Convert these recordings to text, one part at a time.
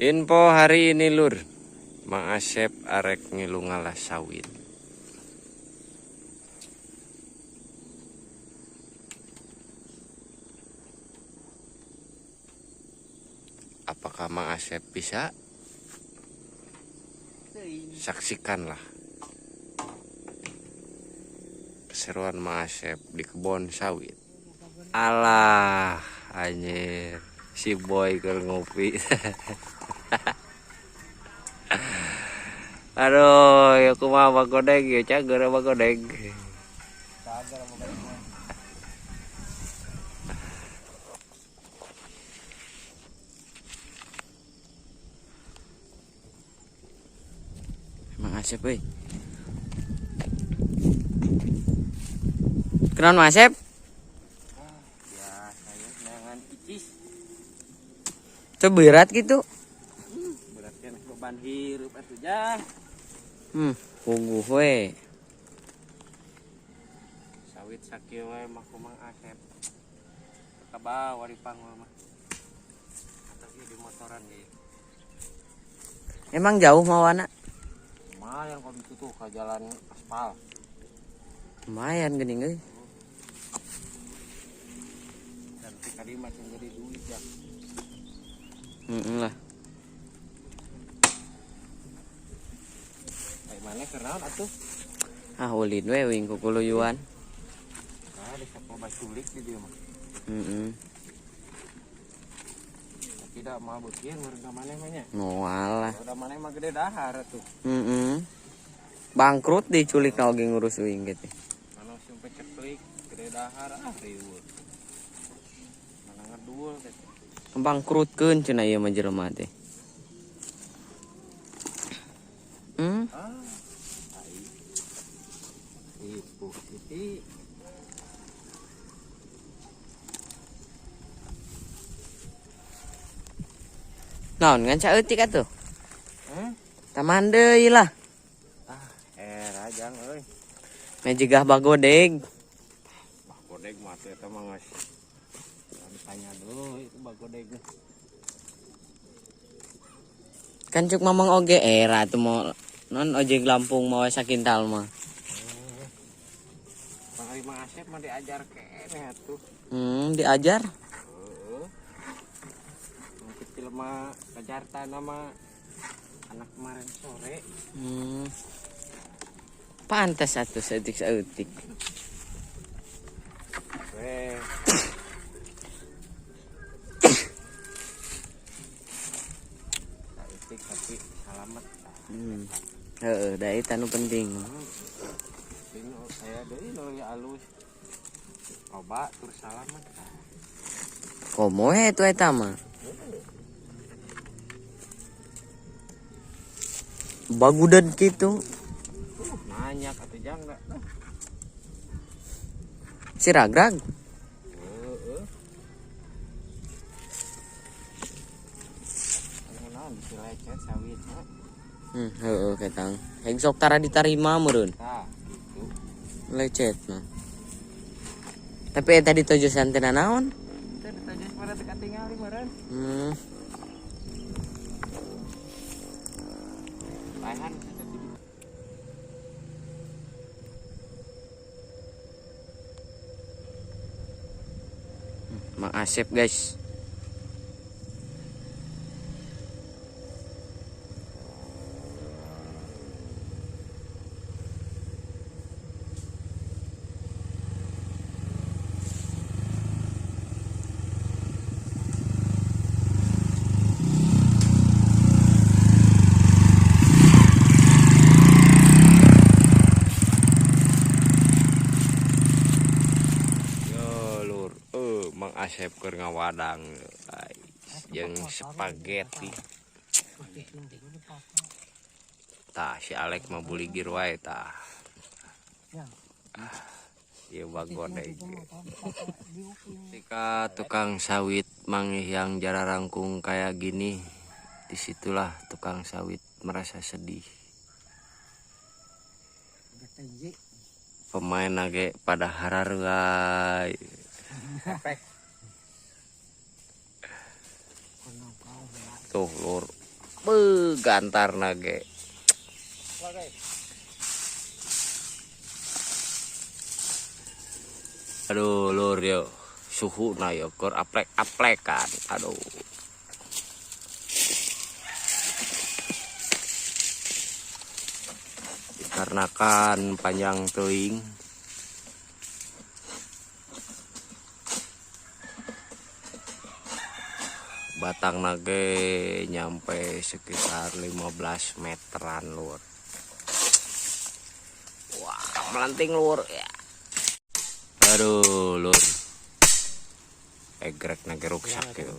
Info hari ini lur, Mang Asep arek ngilu ngalah sawit. Apakah Mang Asep bisa? Saksikanlah keseruan Mang Asep di kebun sawit. Alah, anjir, si boy keur ngopi. Aduh, ya kumaha bagodeg ya cager bagodeg. Mang Asep euy. Kenaon Mang Asep? Ya, saya jangan icis. Coba berat gitu. Berat kan beban hirup atuh jah. Puguh we. Sawit sakieu we mah ku Mang Asep. Ka bawa di panggul mah. Atas di motoran ge. Emang jauh mawana? Lumayan kalau itu tuh ke jalan aspal. Lumayan geuning euy. Dan tadi macam jadi duit ya. Lah. Kayak mana kenaon atuh? Ah ulin we wing ku kuluyuan. Nah, di sapo basulik di dieu mah. Tidak mau beukeun warga maneh mah nya. Moalah. Warga maneh mah gede dahar atuh. Bangkrut diculik oge ngurus wing gitu. Anu sampai ceklik gede dahar riweuh. Mana ngeduul teh. Bangkrutkeun cenah ieu mah jelema teh. Ibu titi. Naon ngan caeutik atuh? Taman deui lah. Rajang euy. Mejigah bagodeg. Bagodeg mah teh eta mah geus. Tanya dulu itu bagodeg. Kan cuk mamang oge era tuh mau non ojek Lampung mau sakintal mah. Pangari Mang Asep mah diajar keneh atuh. Diajar. Heeh. Yang kecil mah kajarta nama anak kemarin sore. Pantas atuh saeutik-saeutik. Weh. Saeutik tapi salamet. Heeh, da eta nu penting. Ini saya deui nu alus. Coba tur salamet. Komo itu eta mah. Bagudan gitu. Nanyak atuh jangga. Si ragrag. Heeh. Naon bisi lecet sawit mah. Heeh ketang. Heng sok tara ditarima meureun. Tah, gitu. Lecet mah. Tapi eta ditojosan teh naon? Teh ditajus pada teu katingali meureun. Lahan eta di Mang Asep guys. Mang Asep keur ngawadang jeung spaghetti. Tah si Alek mah buligir wae tah. Ieu bagodeg. Ketika tukang sawit manggih yang jarang rangkung kayak gini, disitulah tukang sawit merasa sedih. Pemain lagi pada harargai. Tuh lur, Gantar nage. Aduh lur yo, suhu na yo kur aplek-aplekan. Aduh. Dikarenakan panjang teuing. Batang nage nyampe sekitar 15 meteran lur. Wah, melanting lur ya. Aduh lur. Egrek nage ruksak ya.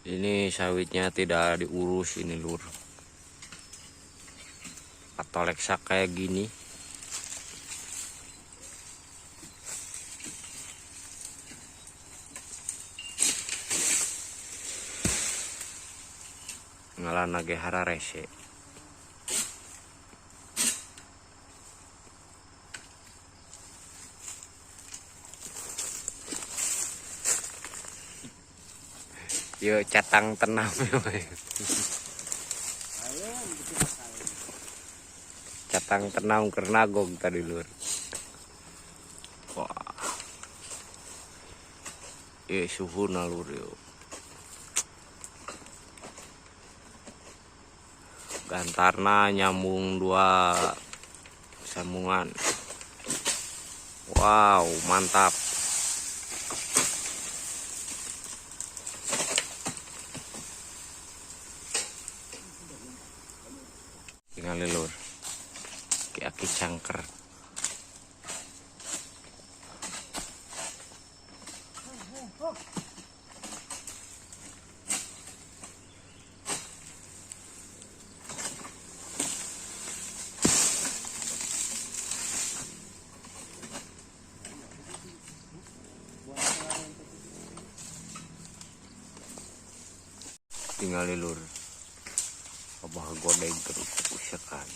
Ini sawitnya tidak diurus ini lur. Atau leksak kayak gini. Ngalah nage hararese. Yo catang tenam. Catang tenam karena gog tadi lur. Wah. Suhu na lur yo. Gantarna nyambung 2 sambungan. Wow, mantap. Tinggal lur. Aki cangker. Tinggal lur. Abah godeng terus usahakan.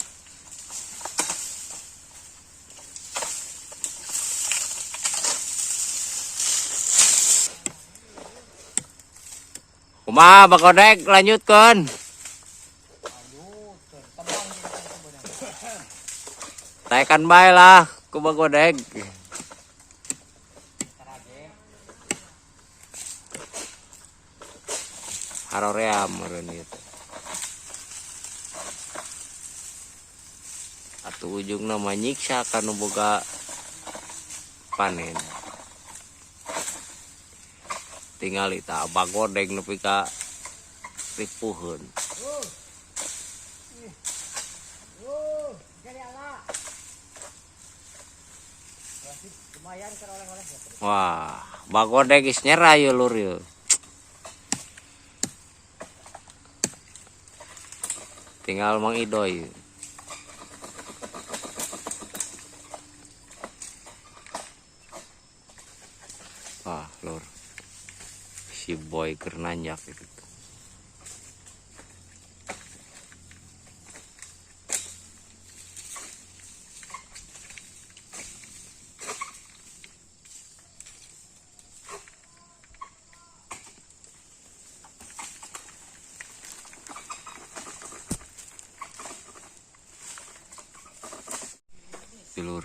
Kumaha Bang Godek lanjutkeun. Tekan bae lah ku Bang Godek. Haroream meureun ieu. Atuh ujungna mah nyiksa kanu boga panen. Tinggal ita Abah Godeng nepi ka ripuheun. Wah, Abah Godeng geus nyerah ye lur ye. Tinggal Mang Idoy. Wah, lur. Si boy keur nanjak gitu. Lur.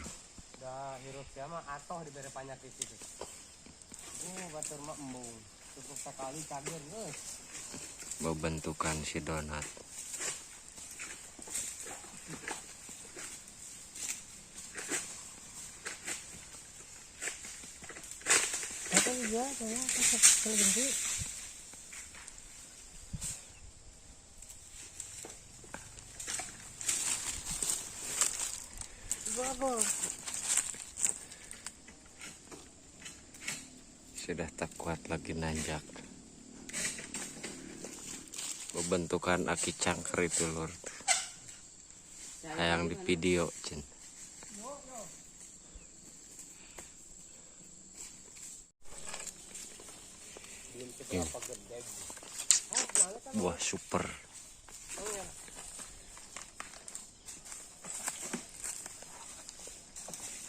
Dah hirup sia mah atoh dibere panyakit itu. Batur mah embung. Cukup sekali kaget geus. Membentukan si donat. Apa juga saya kalau benci. Babo. Sudah tak kuat lagi nanjak. Membentukan aki cangker itu lur. Hayang di video cen. Buah super.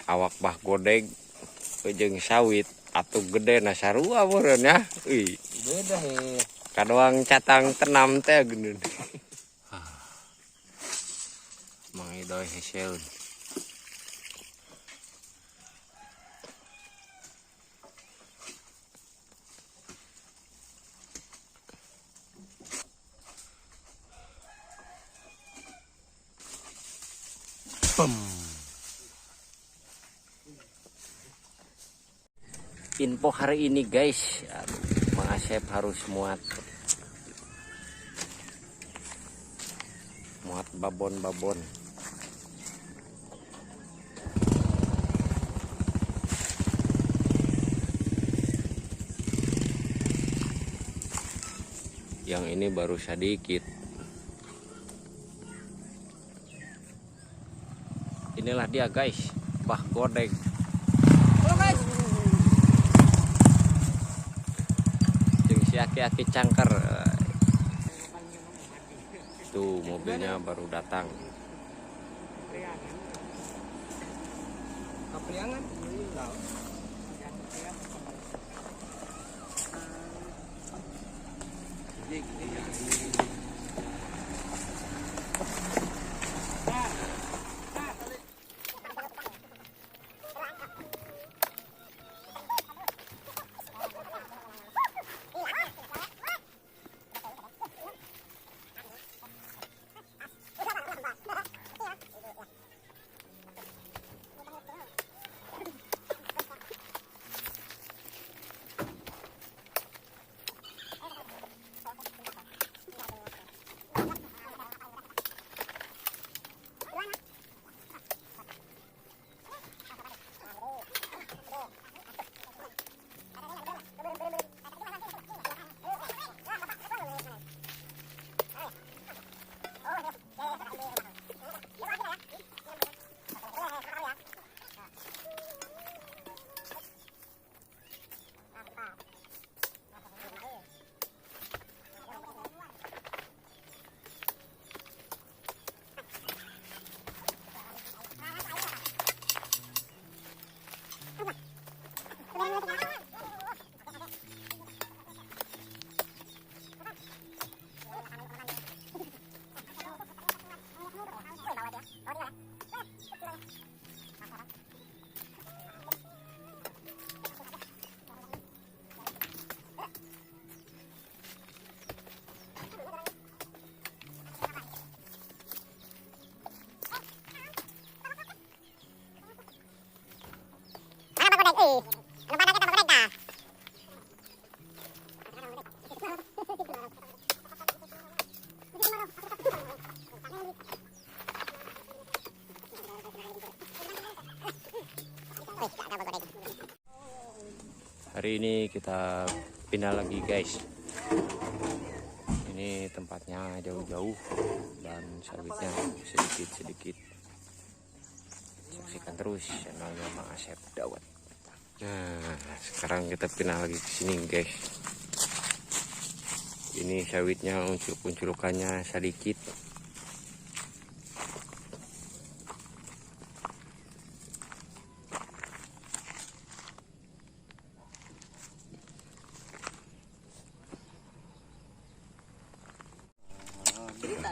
awak bah godeg jeung sawit atuh gede na sarua meureun ya. Beda he. Kadoang catang tenam teh geuneun. Mang Idoy heseun. Info hari ini guys, Mang Asep harus muat babon-babon. Yang ini baru sedikit. Inilah dia guys, bah godeg. Aki-aki cangker. Tuh mobilnya baru datang. Kapriangan. Hari ini kita pindah lagi guys. Ini tempatnya jauh-jauh dan sawitnya sedikit-sedikit. Saksikan terus channelnya Mang Asep Dawet. Nah, sekarang kita pindah lagi ke sini guys. Ini sawitnya uncul-unculukannya sedikit.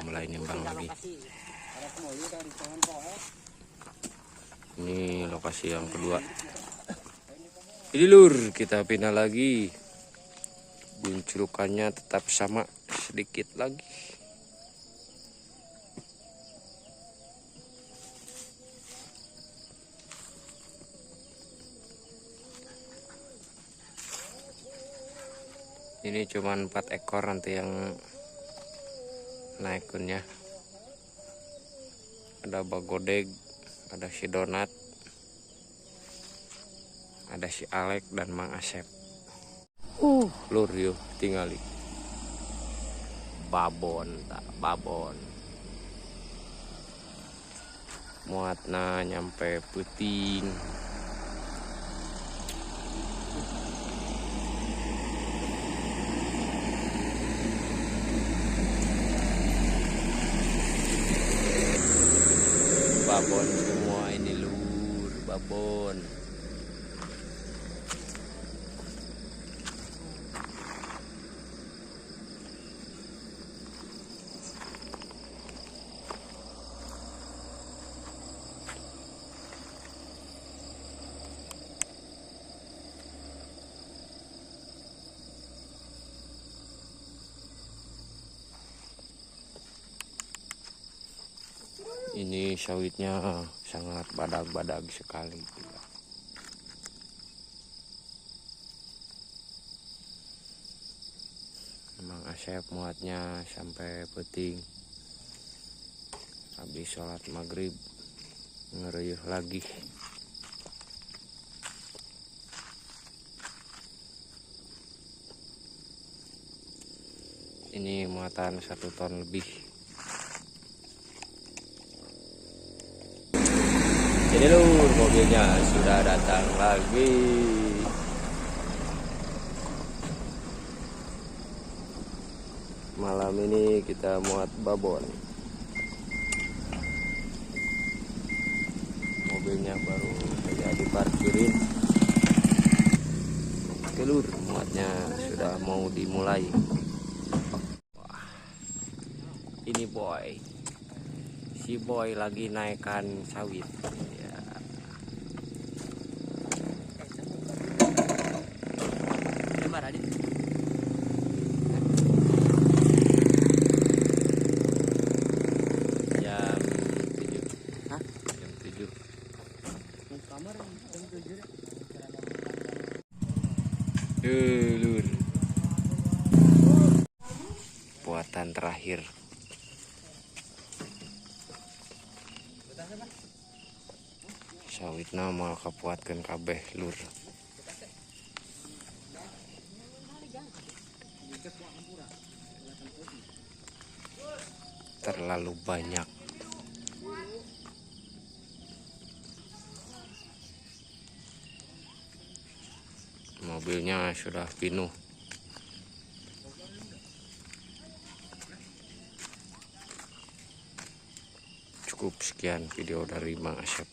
Mulai nimbang lagi. Ini lokasi yang kedua. Ini lur, kita pindah lagi. Bunculukannya tetap sama, sedikit lagi. Ini cuman 4 ekor nanti yang naikunnya. Ada bagodeg, ada si Donat, ada si Alek dan Mang Asep. Lur yuk tinggali babon tak babon muatna nyampe puting. Babon semua ini lur, babon. Ini sawitnya sangat badag-badag sekali. Memang Asep muatnya sampai peting. Habis sholat maghrib ngereyuh lagi. Ini muatan 1 ton lebih. Ini lur, mobilnya sudah datang lagi. Malam ini kita muat babon. Mobilnya baru saja diparkirin. Oke lur, muatnya sudah mau dimulai. Wah, ini boy. Si boy lagi naikkan sawit. Ya. Jam 7. Hah? Jam 7. Lur. Buatan terakhir. Sawitna mau kapuatkeun kabeh lur. Terlalu banyak. Mobilnya sudah penuh. Cukup sekian video dari Mang Asep.